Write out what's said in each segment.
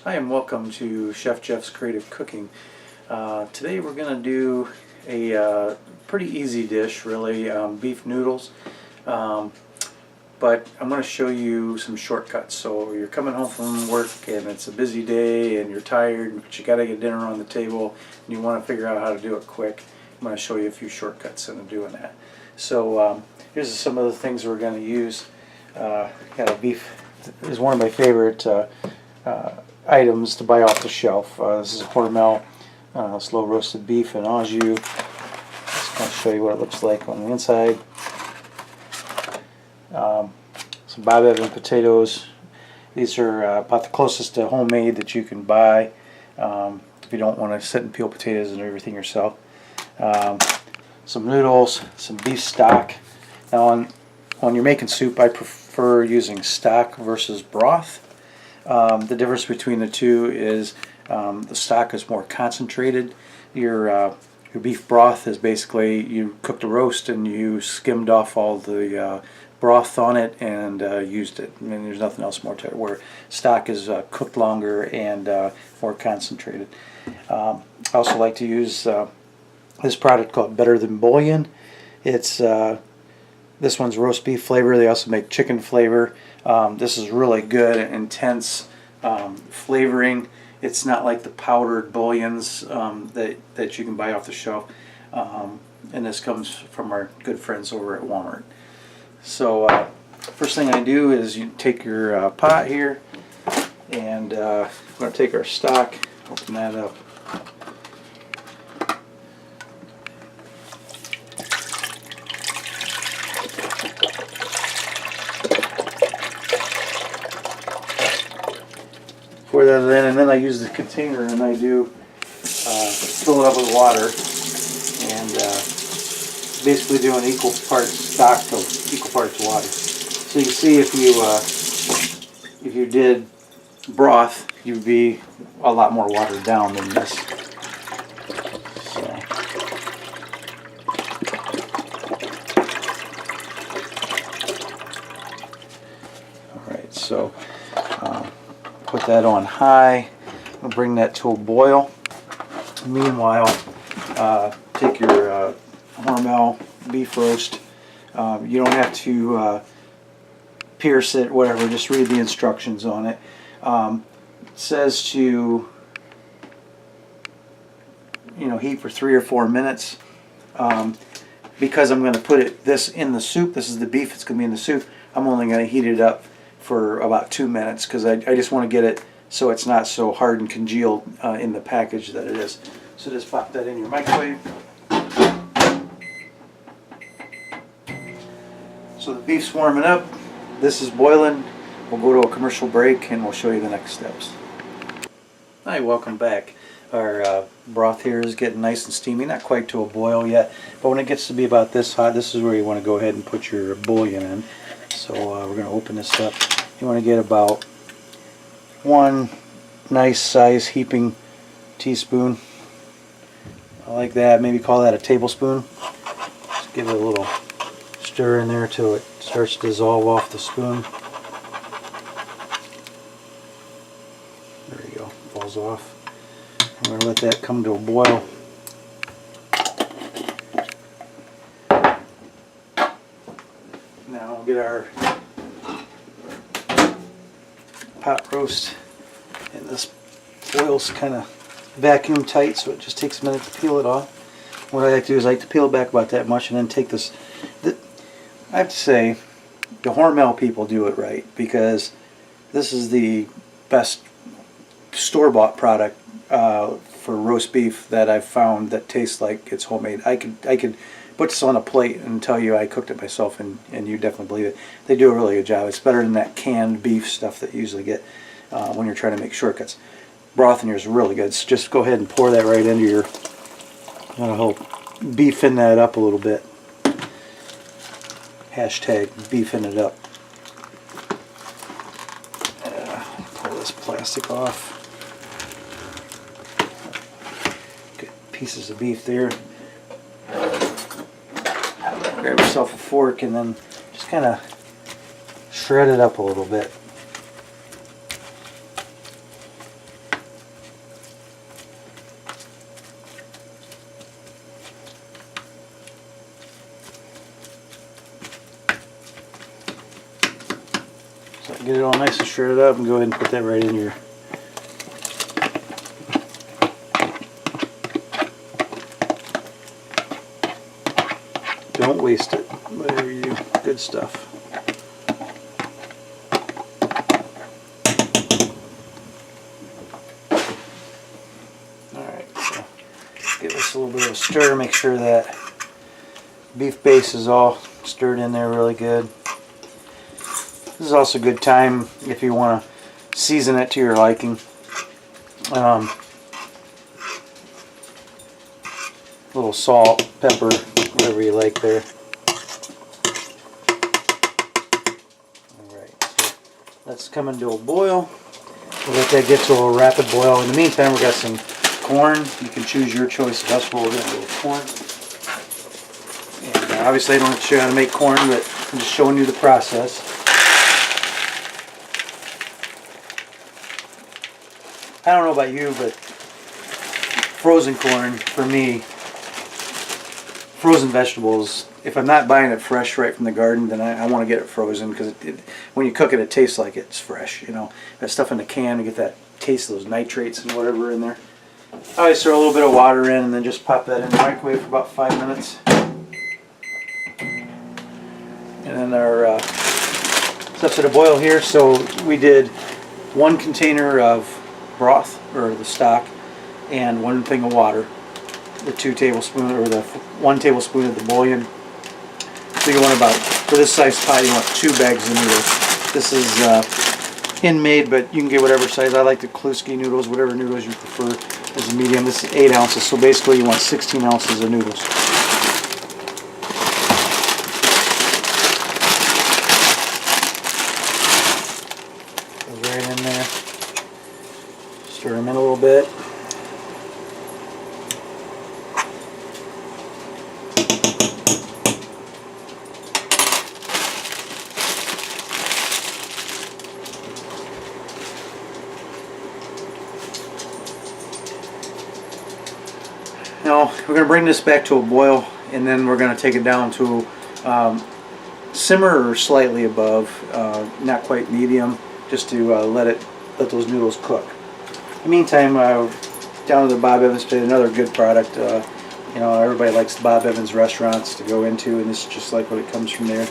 Hi and welcome to Chef Jeff's Creative Cooking. Today we're going to do a pretty easy dish, really, beef noodles. But I'm going to show you some shortcuts. So you're coming home from work and it's a busy day and you're tired, but you got to get dinner on the table and you want to figure out how to do it quick. I'm going to show you a few shortcuts in doing that. So here's some of the things we're going to use. Got a beef. This is one of my favorite items to buy off the shelf. This is Hormel slow roasted beef and au jus. Just kind of show you what it looks like on the inside. Some Bob Evans potatoes. These are about the closest to homemade that you can buy if you don't want to sit and peel potatoes and everything yourself. Some noodles, some beef stock. Now when you're making soup, I prefer using stock versus broth. The difference between the two is the stock is more concentrated. Your beef broth is basically you cooked a roast and you skimmed off all the broth on it and used it. I mean, there's nothing else more to it. Where stock is cooked longer and more concentrated. I also like to use this product called Better Than Bouillon. It's this one's roast beef flavor. They also make chicken flavor. This is really good, intense flavoring. It's not like the powdered bouillons that you can buy off the shelf. And this comes from our good friends over at Walmart. So first thing I do is you take your pot here, and we're going to take our stock, open that up. Pour that in, and then I use the container and I do fill it up with water and basically do an equal parts stock to equal parts water. So you can see if you did broth, you'd be a lot more watered down than this. So. Alright, so put that on high. I'll bring that to a boil. Meanwhile, take your Hormel beef roast. You don't have to pierce it, whatever. Just read the instructions on it. It says to heat for 3 or 4 minutes. Because I'm going to put this in the soup. This is the beef. It's going to be in the soup. I'm only going to heat it up for about 2 minutes because I just want to get it so it's not so hard and congealed in the package that it is. So just pop that in your microwave. So the beef's warming up. This is boiling. We'll go to a commercial break and we'll show you the next steps. Hi, welcome back. Our broth here is getting nice and steamy. Not quite to a boil yet, but when it gets to be about this hot, this is where you want to go ahead and put your bouillon in. So we're going to open this up. You want to get about 1 nice size heaping teaspoon. I like that. Maybe call that a tablespoon. Just give it a little stir in there till it starts to dissolve off the spoon. There you go. Falls off. I'm going to let that come to a boil. Now we'll get our pot roast, and this oil's kind of vacuum tight, so it just takes a minute to peel it off. What I like to do is I like to peel it back about that much and then take this. I have to say the Hormel people do it right, because this is the best store-bought product for roast beef that I've found that tastes like it's homemade. I could put this on a plate and tell you I cooked it myself, and you definitely believe it. They do a really good job. It's better than that canned beef stuff that you usually get when you're trying to make shortcuts. Broth in here is really good. So just go ahead and pour that right into your. I'm going to beefing that up a little bit. Hashtag beefing it up. Pull this plastic off. Good pieces of beef there. Grab yourself a fork and then just kind of shred it up a little bit. Get it all nice and shredded up and go ahead and put that right in your don't waste it. Whatever you do, good stuff. Alright, so give this a little bit of a stir, make sure that beef base is all stirred in there really good. This is also a good time if you want to season it to your liking. A little salt, pepper, whatever you like there. Alright, so that's coming to a boil. We'll let that get to a rapid boil. In the meantime, we've got some corn. You can choose your choice of vegetable. We're going to go with corn. And obviously I don't have to show you how to make corn, but I'm just showing you the process. I don't know about you, but frozen corn, for me, frozen vegetables, if I'm not buying it fresh right from the garden, then I want to get it frozen, because when you cook it, it tastes like it's fresh. You know, that stuff in the can, you get that taste of those nitrates and whatever in there. I always throw a little bit of water in and then just pop that in the microwave for about 5 minutes. And then our stuff's at a boil here, so we did 1 container of broth, or the stock, and 1 thing of water. The 2 tablespoons, or the 1 tablespoon of the bouillon. So you want about, for this size pie, you want 2 bags of noodles. This is in-made, but you can get whatever size. I like the Kluski noodles, whatever noodles you prefer. This is medium. This is 8 ounces, so basically you want 16 ounces of noodles. Goes right in there. Stir them in a little bit. Now we're going to bring this back to a boil, and then we're going to take it down to simmer or slightly above, not quite medium, just to let those noodles cook. In the meantime, down to the Bob Evans Potato, another good product. You know, everybody likes the Bob Evans restaurants to go into, and this is just like what it comes from there.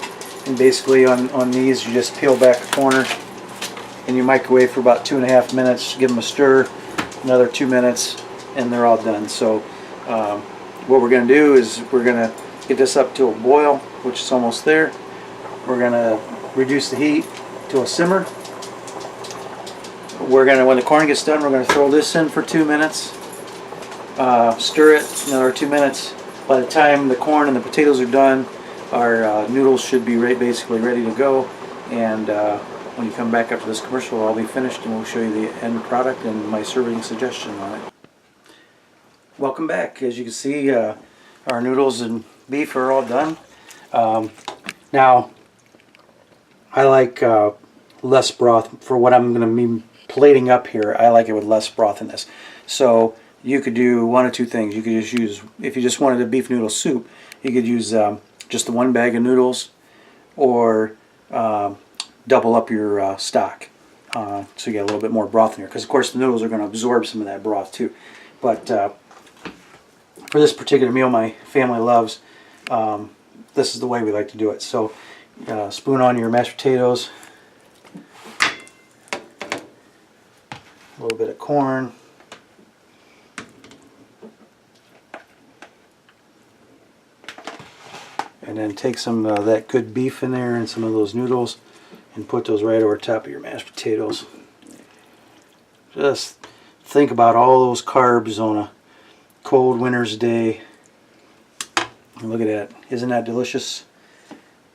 And basically on these, you just peel back the corner and you microwave for about 2.5 minutes. Give them a stir, another 2 minutes, and they're all done. So what we're going to do is we're going to get this up to a boil, which is almost there. We're going to reduce the heat to a simmer. We're going to, when the corn gets done, we're going to throw this in for 2 minutes. Stir it another 2 minutes. By the time the corn and the potatoes are done, our noodles should be basically ready to go. And when you come back after this commercial, I'll be finished and we'll show you the end product and my serving suggestion on it. Welcome back. As you can see, our noodles and beef are all done. Now, I like less broth for what I'm going to be plating up here. I like it with less broth in this. So you could do one of 2 things. You could just use, if you just wanted a beef noodle soup, you could use just the 1 bag of noodles, or double up your stock, so you get a little bit more broth in here, because of course the noodles are going to absorb some of that broth too. But for this particular meal my family loves, this is the way we like to do it. So spoon on your mashed potatoes, a little bit of corn, and then take some of that good beef in there and some of those noodles and put those right over top of your mashed potatoes. Just think about all those carbs on a cold winter's day. Look at that. Isn't that delicious?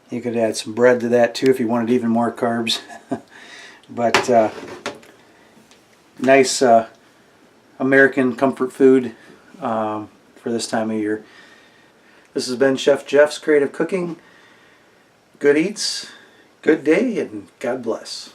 You could add some bread to that too if you wanted even more carbs. But nice American comfort food for this time of year. This has been Chef Jeff's Creative Cooking. Good eats, good day, and God bless.